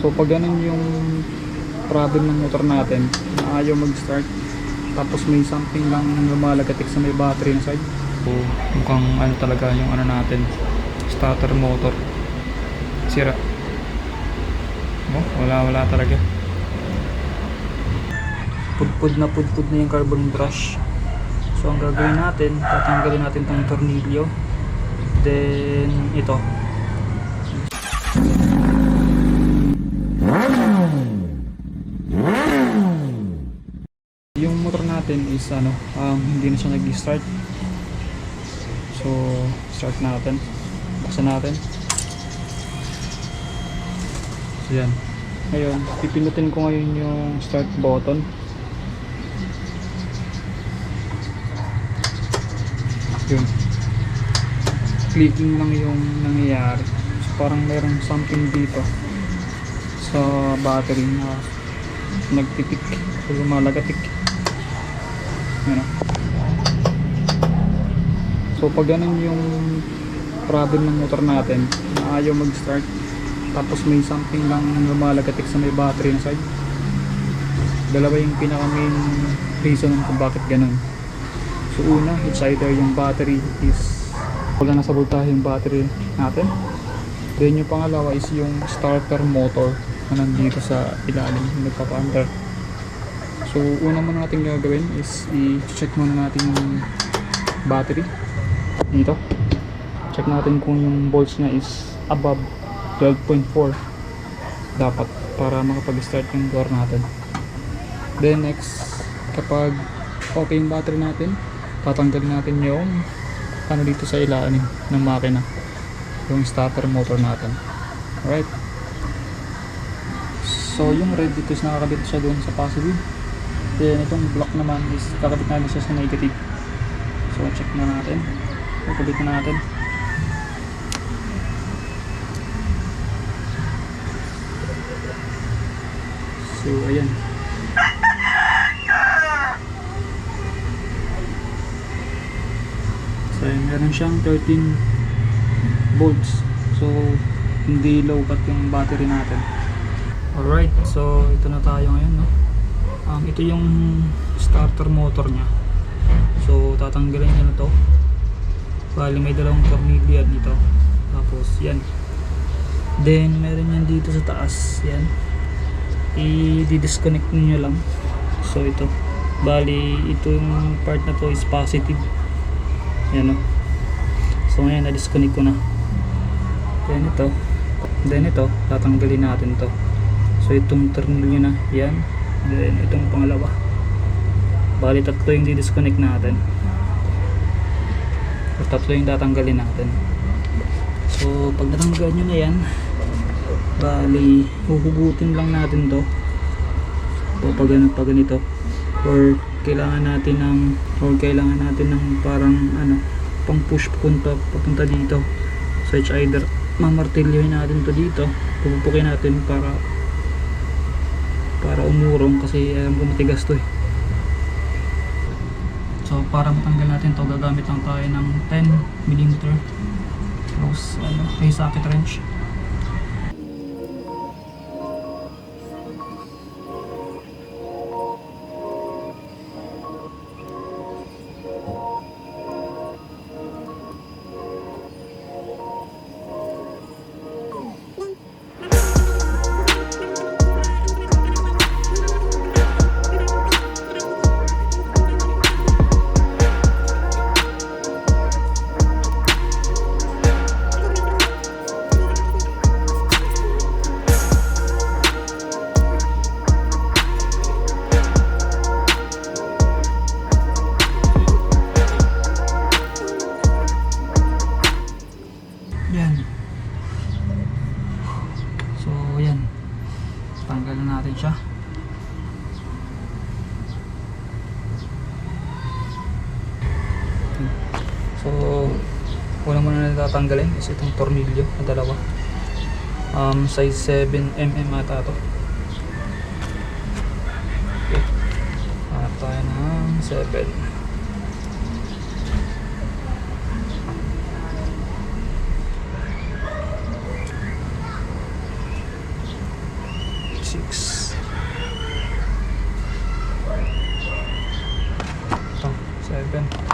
So pag ganun yung problem ng motor natin, na ayaw mag-start, tapos may something lang lumalagatik sa may battery na side. So mukhang ano talaga yung ano natin, starter motor sira. Oh, wala talaga. Pudpud na yung carbon brush. So ang gagawin natin, tatanggalin natin tong tornilyo. Then ito. Yung motor natin is hindi na siya nag-start. So start natin. Buksan natin. So yan. Ngayon, pipindutin ko ngayon yung start button. Yun. Clicking lang yung nangyayari. So parang mayroong something dito sa battery na nagtitik o lumalagatik. Ano? So pag ganun yung problem ng motor natin, na ayaw mag-start, tapos may something lang lumalagatik sa may battery na side. Dalawa yung pinaka main reason kung bakit ganun. So una, it's either yung battery is wala nasa voltahe yung battery natin. Then yung pangalawa is yung starter motor na nandito sa ilalim, nagpapa-under. So una muna natin gagawin is i-check muna natin yung battery dito. Check natin kung yung volts niya is above 12.4 dapat para makapag-start yung door natin. Then next, kapag okay yung battery natin, tatanggalin natin yung ano dito sa ilalim ng makina, yung starter motor natin. Alright, so yung red dito is nakakabit siya doon sa positive, then itong black naman is kakabit natin siya sa negative. So check na natin, kakabit na natin. So ayan, so meron siyang 13 volts. So hindi low cut yung battery natin. Alright, so ito na tayo ngayon, no? Ito yung starter motor nya. So tatanggalin niya na to. Bali may dalawang tornilyo dito. Tapos yan. Then meron yan dito sa taas. Yan, i-disconnect niyo lang. So ito, bali ito yung part na to is positive. Yan, no? So ngayon na-disconnect ko na. Then ito tatanggalin natin to. So itong tornilyo na yan, then itong pangalawa. Bali tatlo yung di-disconnect natin. So tatlo yung tatanggalin natin. So pag natanggal nyo na yan, bali huhugutin lang natin to. O pag ganito, or kailangan natin ng parang pang push papunta dito. So it's either mamartilyohin natin to dito, pupupukin natin para umurong, kasi matigas to eh. So para matanggal natin to, gagamit lang tayo ng 10mm close may socket wrench. Yan. So yan, tanggalin natin siya. So una muna na tatanggalin is itong tornilyo na dalawa. Size 7mm ata to. Okay, hanap tayo ng 7. 6. Ito, 7.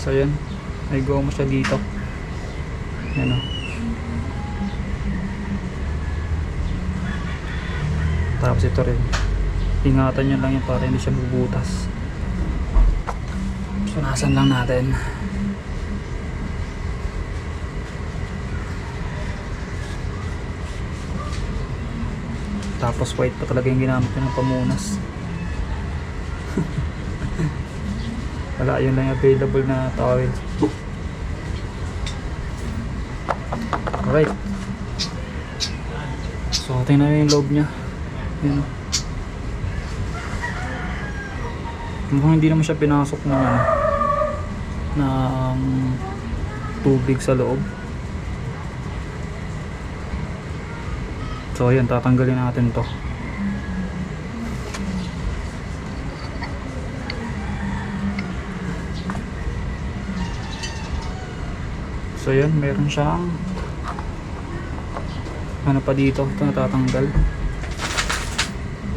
So yun, may goma siya dito. Yan o. Tapos ito rin, ingatan nyo lang yun para hindi siya bubutas. Punasan lang natin. Tapos white pa talaga yung ginamit ko ng pamunas. Wala, yun lang yung available na towel. Alright. So tingnan namin yung loob nya. Yan. Mukhang hindi naman siya pinasok ng ng tubig sa loob. So ayan, tatanggalin natin to. So yan, meron siyang ano pa dito, ito natatanggal.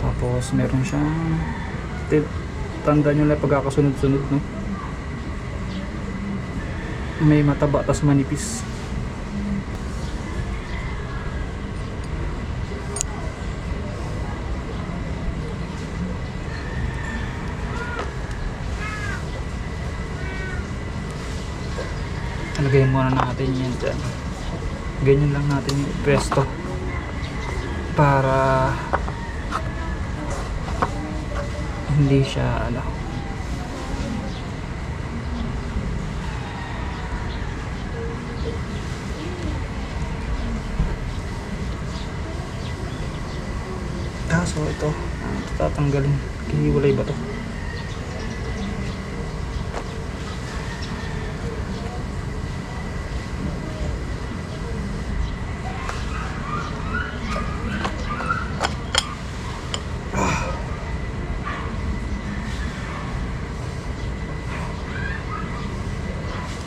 Tapos meron siyang tanda nyo lang pagkakasunod-sunod, no? May mataba tas manipis. Lagay muna natin yan dyan. Ganyan lang natin yung pwesto para hindi siya so ito tatanggalin. Hiwalay ba to?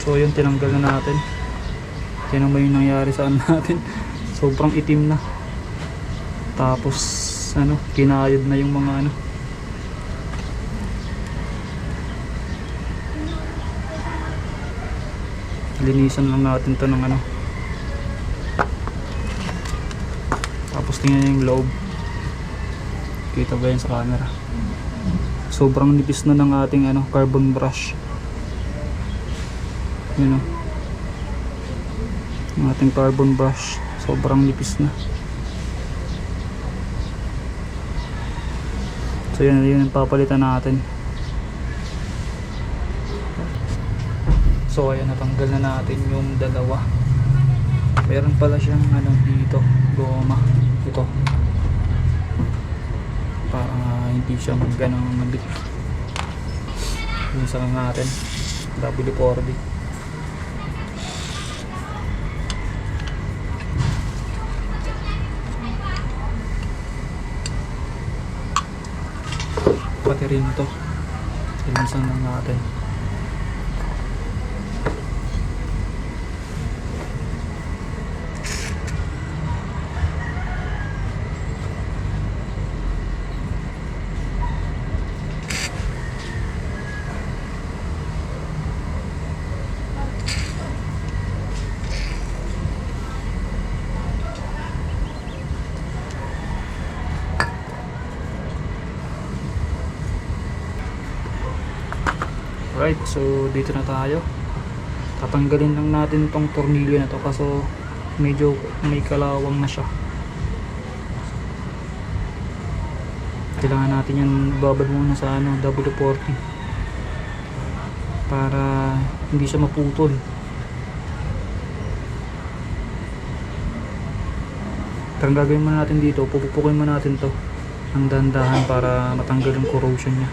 So yun, tinanggal na natin. Tingnan mo yung nangyari saan natin. Sobrang itim na. Tapos kinayod na yung mga linisan lang natin to ng Tapos tingnan yung loob. Kita ba yan sa camera? Sobrang nipis na ng ating carbon brush. Yun yung ating carbon brush, sobrang nipis na. So yun yung papalitan natin. So ayan, natanggal na natin yung dalawa. Meron pala siyang dito, goma. Ito, para hindi siya ganang mabit. Yun sa natin. W40. Pati rin ito, ilinisan lang natin. Alright, so dito na tayo. Tatanggalin lang natin tong tornilyo na to kasi medyo may kalawang na siya. Kailangan natin yan babad muna sa W40 para hindi siya maputol. Pero ang gagawin muna natin dito, pupupukin muna natin to ng dahan-dahan para matanggal yung corrosion niya.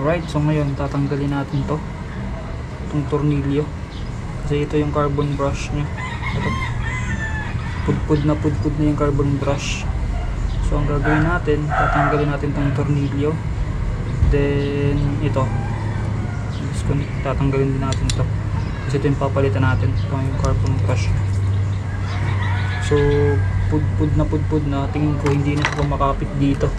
Alright, so ngayon tatanggalin natin to, itong tornilyo, kasi ito yung carbon brush nya. Ito, pudpud na yung carbon brush. So ang gagawin natin, tatanggalin natin itong tornilyo, then ito tatanggalin din natin to, kasi ito yung papalitan natin, ito yung carbon brush. So pudpud na, tingin ko hindi na ito makapit dito.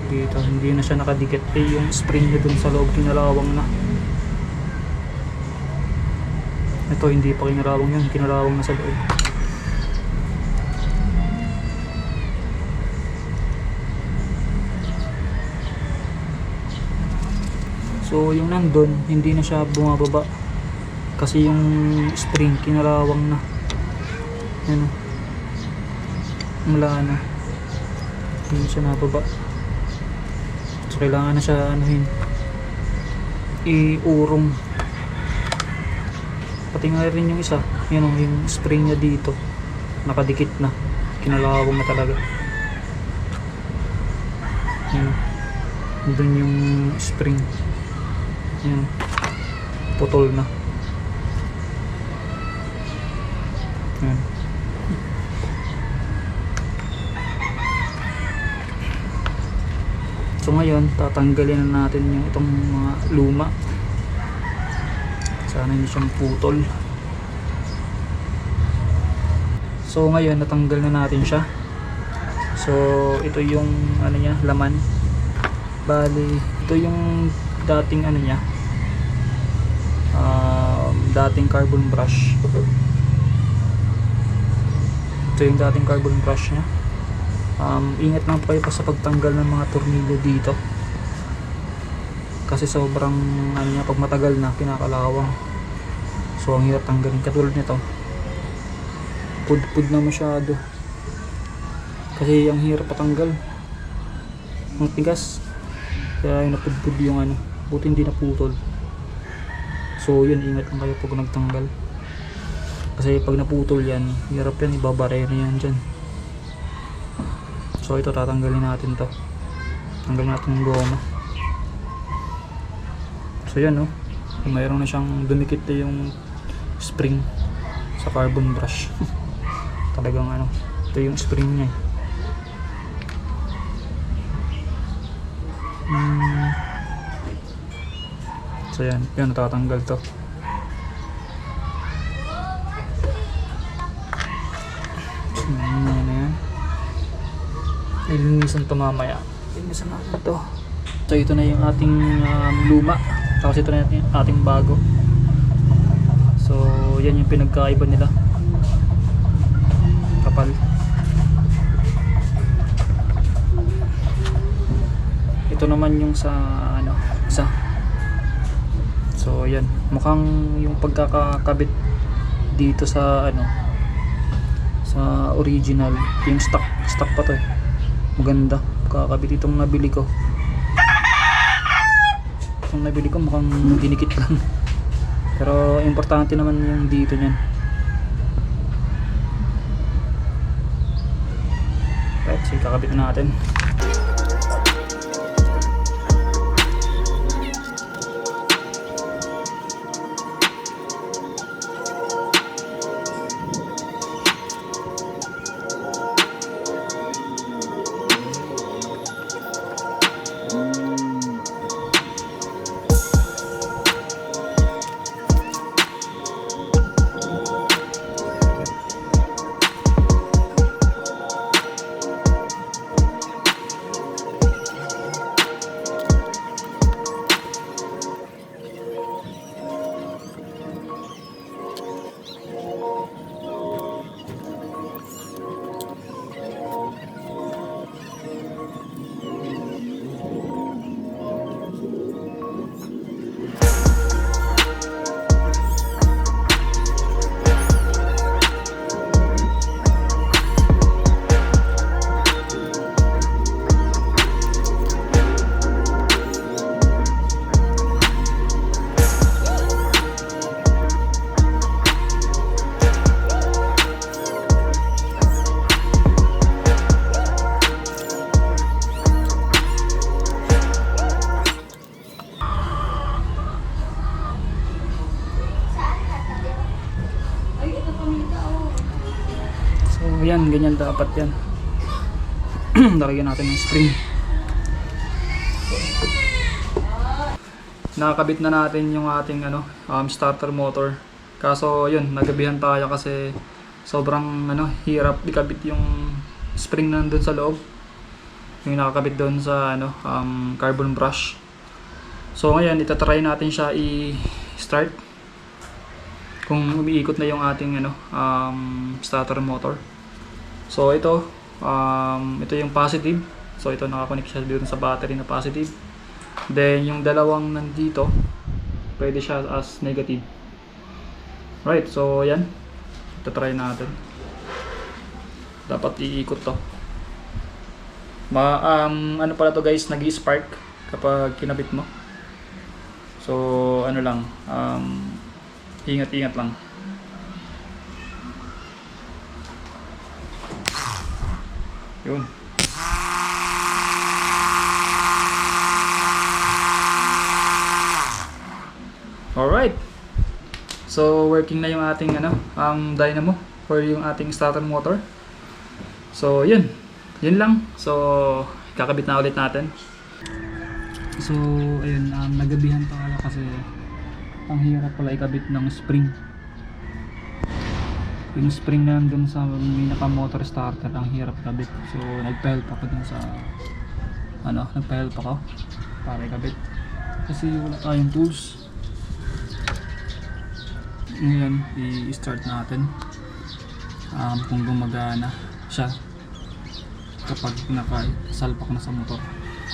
Dito hindi na siya nakadikit, yung spring niya dun sa loob kinalawang na. Ito hindi pa kinalawang yun, kinalawang na sa loob. So yung nandun hindi na siya bumababa kasi yung spring kinalawang na. Yan, wala na, hindi siya nababa. So kailangan na siya iurong. Pati nga rin yung isa, yan yung spring niya dito nakadikit na, kinalawang na talaga. Yan, dun yung spring, yan, putol na. Yan. So ngayon tatanggalin na natin yung itong mga luma, sana hindi siyang putol. So ngayon natanggal na natin siya. So ito yung niya, laman. Bali ito yung dating niya, dating carbon brush. Ito yung dating carbon brush nya. Ingat lang po kayo pa sa pagtanggal ng mga tornilyo dito kasi sobrang pag matagal na kinakalawang, so ang hirap tanggalin. Katulad nito, pudpud na masyado kasi ang hirap patanggal, ang tigas, kaya yung napudpud yung buti hindi naputol. So yun, ingat lang kayo pag nagtanggal kasi pag naputol yan, hirap yan, ibabare na yan dyan. So ito tatanggalin natin to. Tanggalin natin yung goma. So yan mayroon na siyang dumikit na yung spring sa carbon brush. Talagang ito yung spring niya. So yan natatanggal to. Ilinisan to mamaya. Ilinisan natin to. So ito na yung ating luma. Tapos ito na yung ating bago. So yan yung pinagkaiba nila. Kapal. Ito naman yung sa isa. So yan. Mukhang yung pagkakakabit dito sa ano, sa original. Yung stock pa to eh. Maganda. Kakabit itong nabili ko. Itong nabili ko mukhang dinikit lang. Pero importante naman yung dito niyan. Right, so kakabit na natin. Yan, ganyan dapat yan. Lagyan natin ng spring. Nakakabit na natin yung ating ano, starter motor. Kaso yun, nagabihan tayo kasi sobrang ano, hirap ikabit yung spring na nandun sa loob. Yung nakakabit doon sa ano, carbon brush. So ngayon, itatry natin siya i-start kung umiikot na yung ating ano, starter motor. So ito yung positive. So ito nakakonect siya dito sa battery na positive. Then yung dalawang nandito, pwede siya as negative. Right, so yan. Ito try natin. Dapat iikot to. Ano pala to guys, nag-spark kapag kinabit mo. So ano lang, ingat-ingat lang. Yun. Alright. So working na yung ating ano, dynamo for yung ating starter motor. So yun. Yun lang. So kakabit na ulit natin. So ayun, nagabihan pala kasi ang hirap pala ikabit ng spring. Yung spring na nandun sa pinaka motor starter, ang hirap kabit. So nagpa-help ako dun sa ano, nagpa-help ako para ikabit kasi wala tayong tools. Ngayon i-start natin kung gumagana siya kapag nakasalpak na sa motor.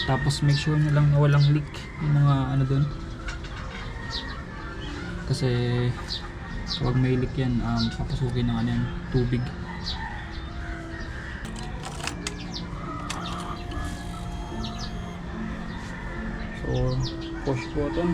Tapos make sure nyo lang na walang leak yung mga ano dun, kasi kapag may leak yan, papasukin ng ano yan, tubig. So push button.